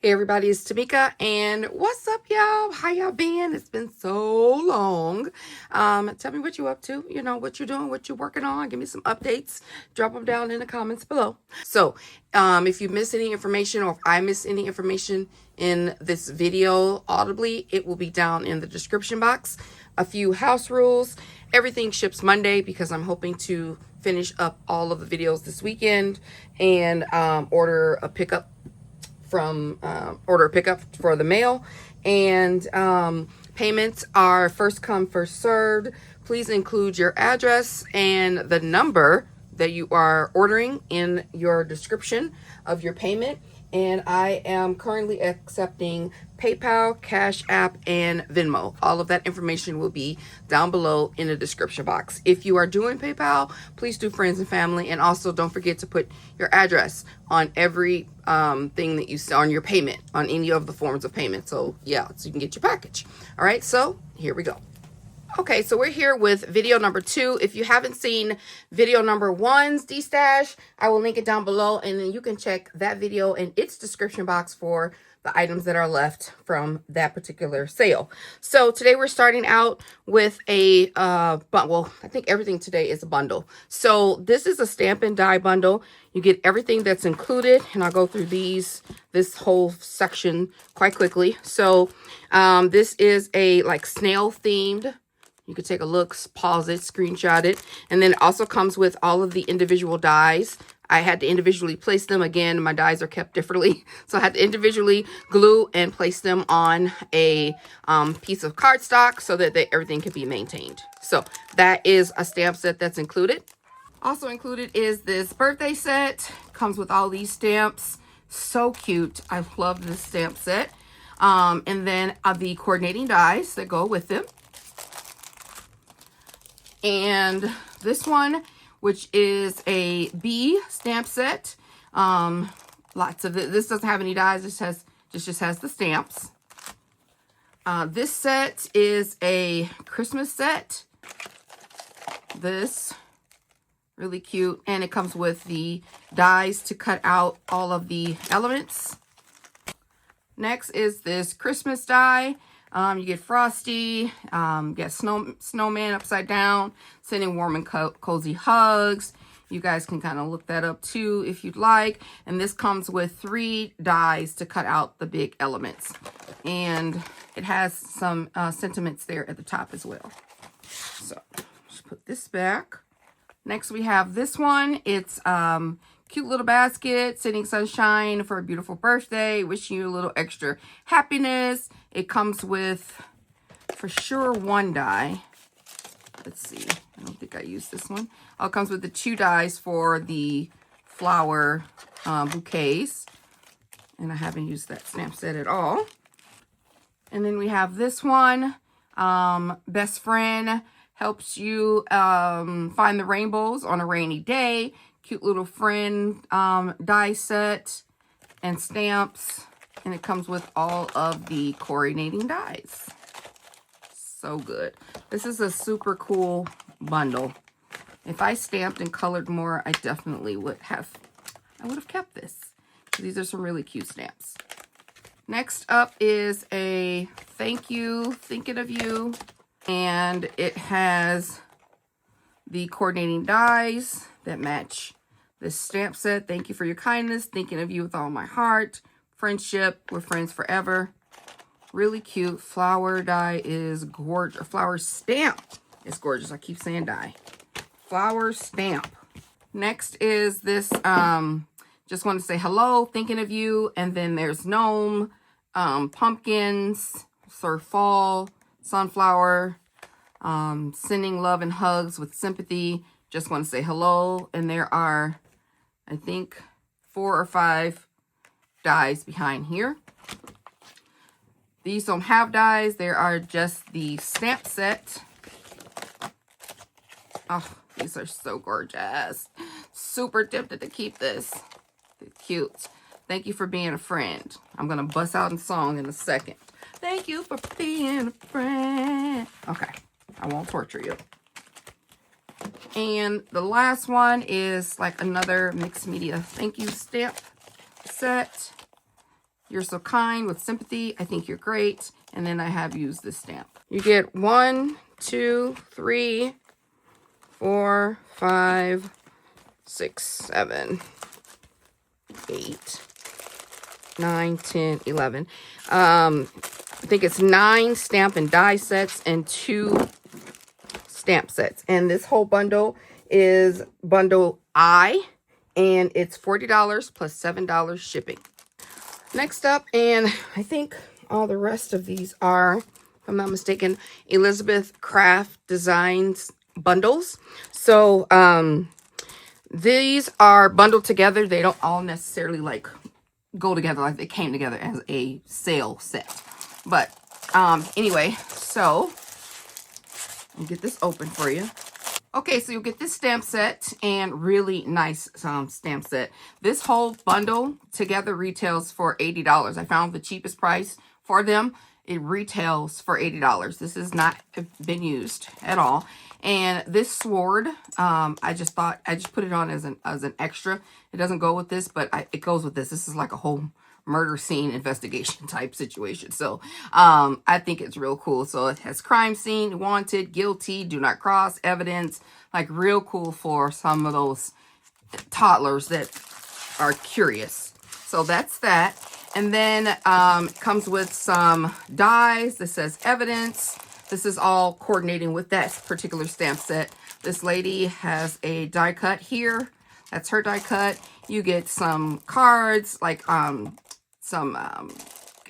Hey everybody, it's Tamika, and what's up, y'all? How y'all been? It's been so long. Tell me what you up to, what you're doing, what you're working on. Give me some updates. Drop them down in the comments below. So, if you miss any information or if I miss any information in this video audibly, it will be down in the description box. A few house rules. Everything ships Monday because I'm hoping to finish up all of the videos this weekend and order a pickup for the mail. And payments are first come, first served. Please include your address and the number that you are ordering in your description of your payment. And I am currently accepting PayPal, Cash App, and Venmo. All of that information will be down below in the description box. If you are doing PayPal, please do friends and family. And also don't forget to put your address on every thing that you see on your payment, on any of the forms of payment. So yeah, so you can get your package. All right, so here we go. Okay, so we're here with video number 2. If you haven't seen video number 1's destash, I will link it down below, and then you can check that video in its description box for the items that are left from that particular sale. So today we're starting out with a well, I think everything today is a bundle. So this is a stamp and die bundle. You get everything that's included, and I'll go through this whole section quite quickly. So this is a like snail themed. You could take a look, pause it, screenshot it. And then it also comes with all of the individual dies. I had to individually place them. Again, my dies are kept differently. So I had to individually glue and place them on a piece of cardstock so that everything can be maintained. So that is a stamp set that's included. Also included is this birthday set. Comes with all these stamps. So cute. I love this stamp set. And then the coordinating dies that go with them. And this one, which is a B stamp set. Lots of it. This doesn't have any dies. This just has the stamps. This set is a Christmas set. This really cute, and it comes with the dies to cut out all of the elements. Next is this Christmas die. You get Frosty, you get snowman upside down, sending warm and cozy hugs. You guys can kind of look that up too if you'd like. And this comes with 3 dies to cut out the big elements. And it has some sentiments there at the top as well. So just put this back. Next we have this one. It's cute little basket, sending sunshine for a beautiful birthday, wishing you a little extra happiness. It comes with, for sure, 1 die. Let's see. I don't think I used this one. Oh, it comes with the 2 dies for the flower bouquets. And I haven't used that stamp set at all. And then we have this one. Best friend helps you find the rainbows on a rainy day. Cute little friend die set and stamps. And it comes with all of the coordinating dies. So good. This is a super cool bundle. If I stamped and colored more, I definitely would have. I would have kept this. These are some really cute stamps. Next up is a thank you, thinking of you. And it has the coordinating dies that match this stamp set. Thank you for your kindness. Thinking of you with all my heart. Friendship. We're friends forever. Really cute. Flower die is gorgeous. Flower stamp is gorgeous. I keep saying die. Flower stamp. Next is this. Just want to say hello. Thinking of you. And then there's gnome. Pumpkins. Sir Fall. Sunflower. Sending love and hugs with sympathy. Just want to say hello. And there are, I think, 4 or 5 dies behind here. These don't have dies. There are just the stamp set. Oh, these are so gorgeous. Super tempted to keep this. They're cute. Thank you for being a friend. I'm going to bust out in song in a second. Thank you for being a friend. Okay. I won't torture you. And the last one is like another mixed media thank you stamp set. You're so kind with sympathy. I think you're great. And then I have used this stamp. You get 1, 2, 3, 4, 5, 6, 7, 8, 9, 10, 11. I think it's 9 stamp and die sets and 2 stamp sets. And this whole bundle is bundle I, and it's $40 plus $7 shipping. Next up, and I think all the rest of these are, if I'm not mistaken, Elizabeth Craft Designs bundles. So these are bundled together. They don't all necessarily like go together, like they came together as a sale set. But anyway, so I'll get this open for you. Okay, so you'll get this stamp set and really nice stamp set. This whole bundle together retails for $80. I found the cheapest price for them. It retails for $80. This has not been used at all. And this sword, I just put it on as an extra. It doesn't go with this, but it goes with this. This is like a whole murder scene investigation type situation. So I think it's real cool. So it has crime scene, wanted, guilty, do not cross, evidence, like real cool for some of those toddlers that are curious. So that's that. And then it comes with some dies that says evidence. This is all coordinating with that particular stamp set. This lady has a die cut here. That's her die cut. You get some cards, like some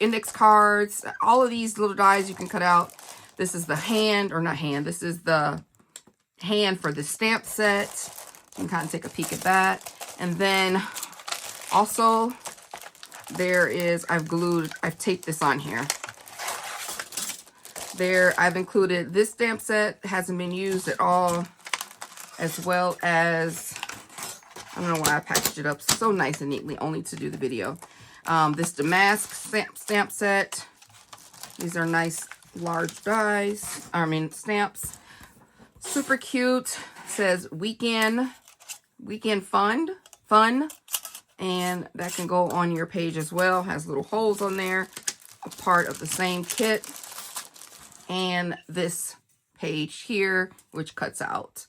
index cards. All of these little dies you can cut out. This is the hand, or not hand. This is the hand for the stamp set. You can kind of take a peek at that. And then also there is, I've taped this on here. There, I've included this stamp set, hasn't been used at all, as well as, I don't know why I packaged it up so nice and neatly, only to do the video. This Damask stamp set. These are nice large dies, stamps. Super cute. Says weekend fun. And that can go on your page as well. Has little holes on there. A part of the same kit. And this page here, which cuts out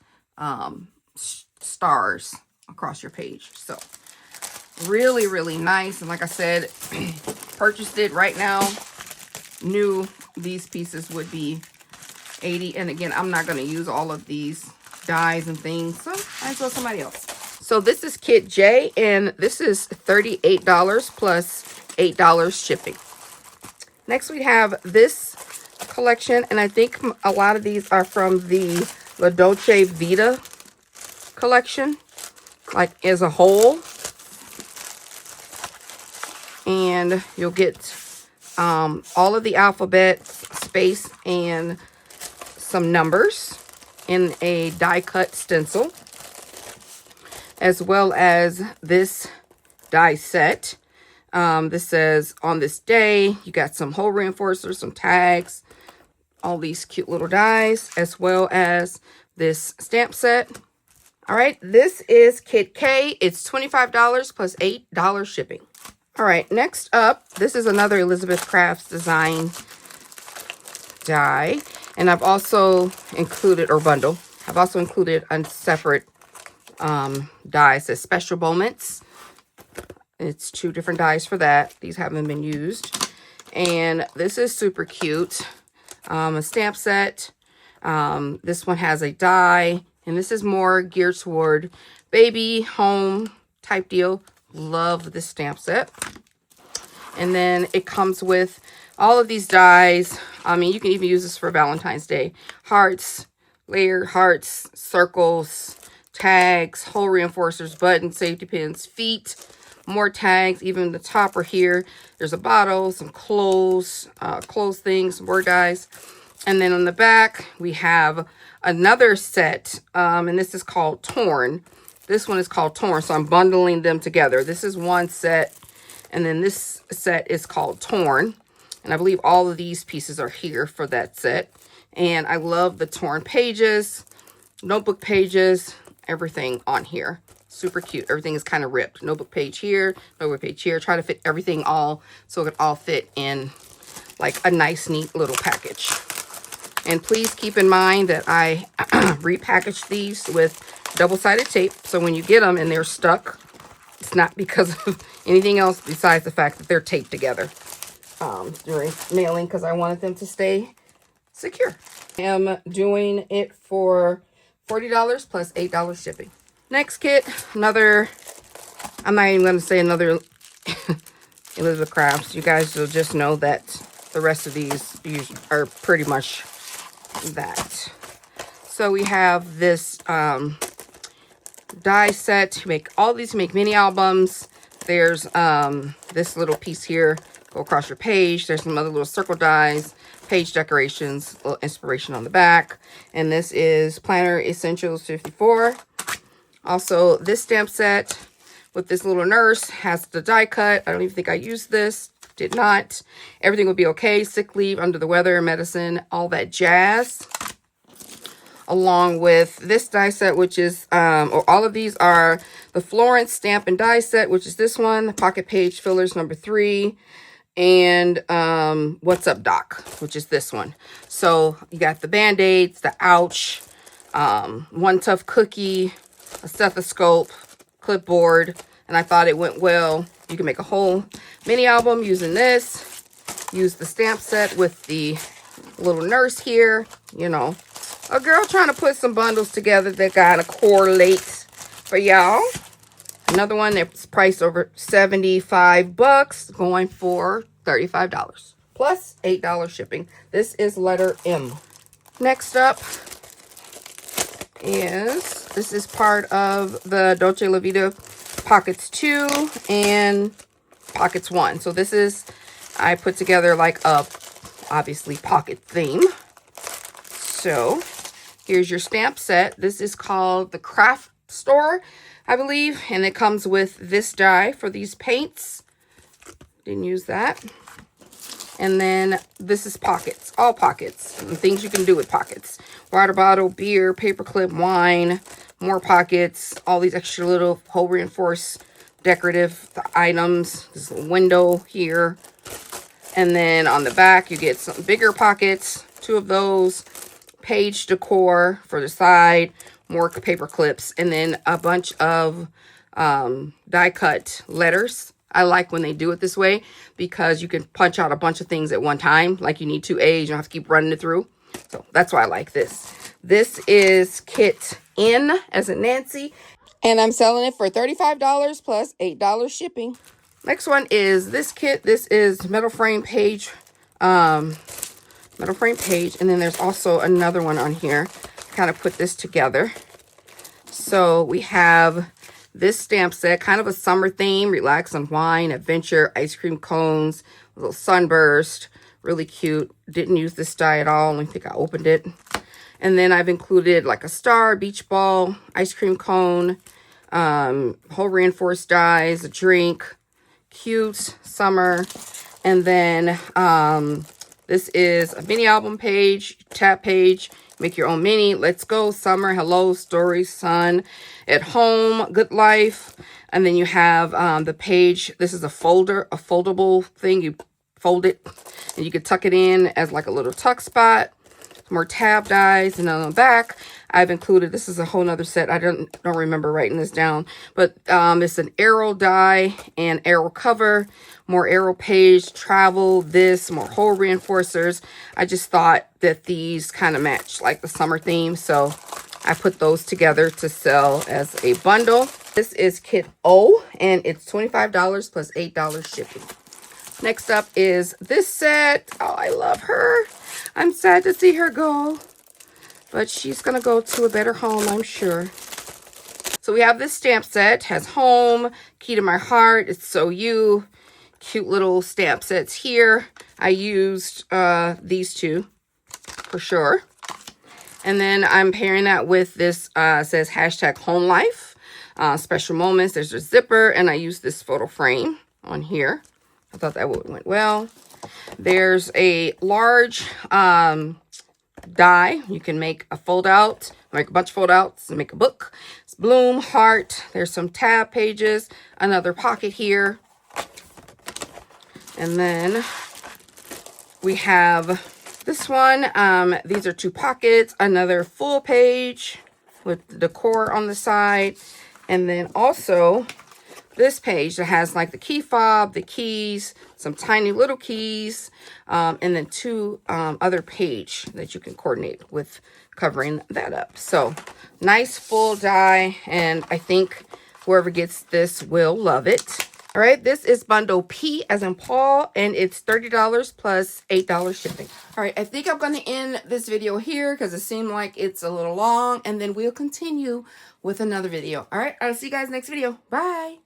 stars across your page. So really, really nice. And like I said, purchased it right now. Knew these pieces would be $80. And again, I'm not going to use all of these dies and things. So I as well somebody else. So this is Kit J, and this is $38 plus $8 shipping. Next we have this collection, and I think a lot of these are from the La Dolce Vita collection, like as a whole. And you'll get all of the alphabet, space, and some numbers in a die cut stencil, as well as this die set. This says on this day, you got some hole reinforcers, some tags, all these cute little dies, as well as this stamp set. All right, this is Kit K. It's $25 plus $8 shipping. All right, next up, this is another Elizabeth Crafts Design die. And I've also included, or bundle, I've also included a separate die. It says Special Moments. It's 2 different dies for that. These haven't been used. And this is super cute. A stamp set. This one has a die. And this is more geared toward baby, home type deal. Love this stamp set. And then it comes with all of these dies. I mean, you can even use this for Valentine's Day. Hearts, layered hearts, circles, tags, hole reinforcers, buttons, safety pins, feet, more tags, even the topper here. There's a bottle, some clothes things, some word dies. And then on the back, we have another set, and this is called Torn. This one is called Torn, so I'm bundling them together. This is one set, and then this set is called Torn. And I believe all of these pieces are here for that set. And I love the torn pages, notebook pages, everything on here. Super cute. Everything is kind of ripped. Notebook page here, notebook page here. Try to fit everything all so it could all fit in like a nice, neat little package. And please keep in mind that I repackaged these with double-sided tape. So when you get them and they're stuck, it's not because of anything else besides the fact that they're taped together during mailing, because I wanted them to stay secure. I am doing it for $40 plus $8 shipping. Next kit, another, I'm not even going to say another Elizabeth Crafts. You guys will just know that the rest of these are pretty much that. So we have this die set to make all these, to make mini albums. There's this little piece here, go across your page. There's some other little circle dies, page decorations, little inspiration on the back. And this is Planner Essentials 54. Also, this stamp set with this little nurse has the die cut. I don't even think I used this. Did not. Everything will be okay. Sick leave, under the weather, medicine, all that jazz. Along with this die set, which is, or all of these are the Florence stamp and die set, which is this one, the pocket page fillers number 3, and What's Up Doc, which is this one. So you got the Band-Aids, the Ouch, One Tough Cookie, a stethoscope, clipboard, and I thought it went well. You can make a whole mini album using this. Use the stamp set with the little nurse here, you know. A girl trying to put some bundles together that gotta correlate for y'all. Another one that's priced over 75 bucks, going for $35 plus $8 shipping. This is letter M. Next up is, this is part of the Dolce La Vita Pockets 2 and Pockets 1. So this is, I put together like a, obviously, pocket theme. So here's your stamp set. This is called the Craft Store, I believe. And it comes with this die for these paints. Didn't use that. And then this is pockets, all pockets, and things you can do with pockets. Water bottle, beer, paperclip, wine, more pockets, all these extra little hole reinforced decorative items. This little window here. And then on the back, you get some bigger pockets, 2 of those, page decor for the side, more paper clips, and then a bunch of die cut letters. I like when they do it this way because you can punch out a bunch of things at one time. Like you need 2 A's, you don't have to keep running it through. So that's why I like this. This is kit N as in Nancy, and I'm selling it for $35 plus $8 shipping. Next one is this kit. This is metal frame page, and then there's also another one on here. Kind of put this together. So we have this stamp set, kind of a summer theme, relax on wine, adventure, ice cream cones, a little sunburst, really cute. Didn't use this die at all, only think I opened it. And then I've included like a star, beach ball, ice cream cone, whole reinforced dies, a drink, cute, summer. And then this is a mini album page, tab page, make your own mini, let's go, summer, hello, stories, sun, at home, good life. And then you have the page, this is a folder, a foldable thing, you fold it and you can tuck it in as like a little tuck spot. More tab dies, and on the back I've included, this is a whole nother set, I don't remember writing this down, but it's an arrow die and arrow cover, more arrow page, travel, this, more hole reinforcers. I just thought that these kind of match like the summer theme, so I put those together to sell as a bundle. This is kit O, and it's $25 plus $8 shipping. Next up is this set. Oh, I love her. I'm sad to see her go, but she's gonna go to a better home, I'm sure. So we have this stamp set, has home, key to my heart, it's so you. Cute little stamp sets here. I used these 2 for sure. And then I'm pairing that with this, says hashtag home life, special moments. There's a zipper, and I used this photo frame on here. I thought that went well. There's a large die. You can make a fold out Make a bunch of fold outs and make a book. It's bloom, heart. There's some tab pages, another pocket here. And then we have this one. These are 2 pockets, another full page with the decor on the side. And then also this page that has like the key fob, the keys, some tiny little keys, and then 2 other page that you can coordinate with covering that up. So nice full die, and I think whoever gets this will love it. All right, this is bundle P as in Paul, and it's $30 plus $8 shipping. All right, I think I'm going to end this video here because it seemed like it's a little long, and then we'll continue with another video. All right, I'll see you guys next video. Bye.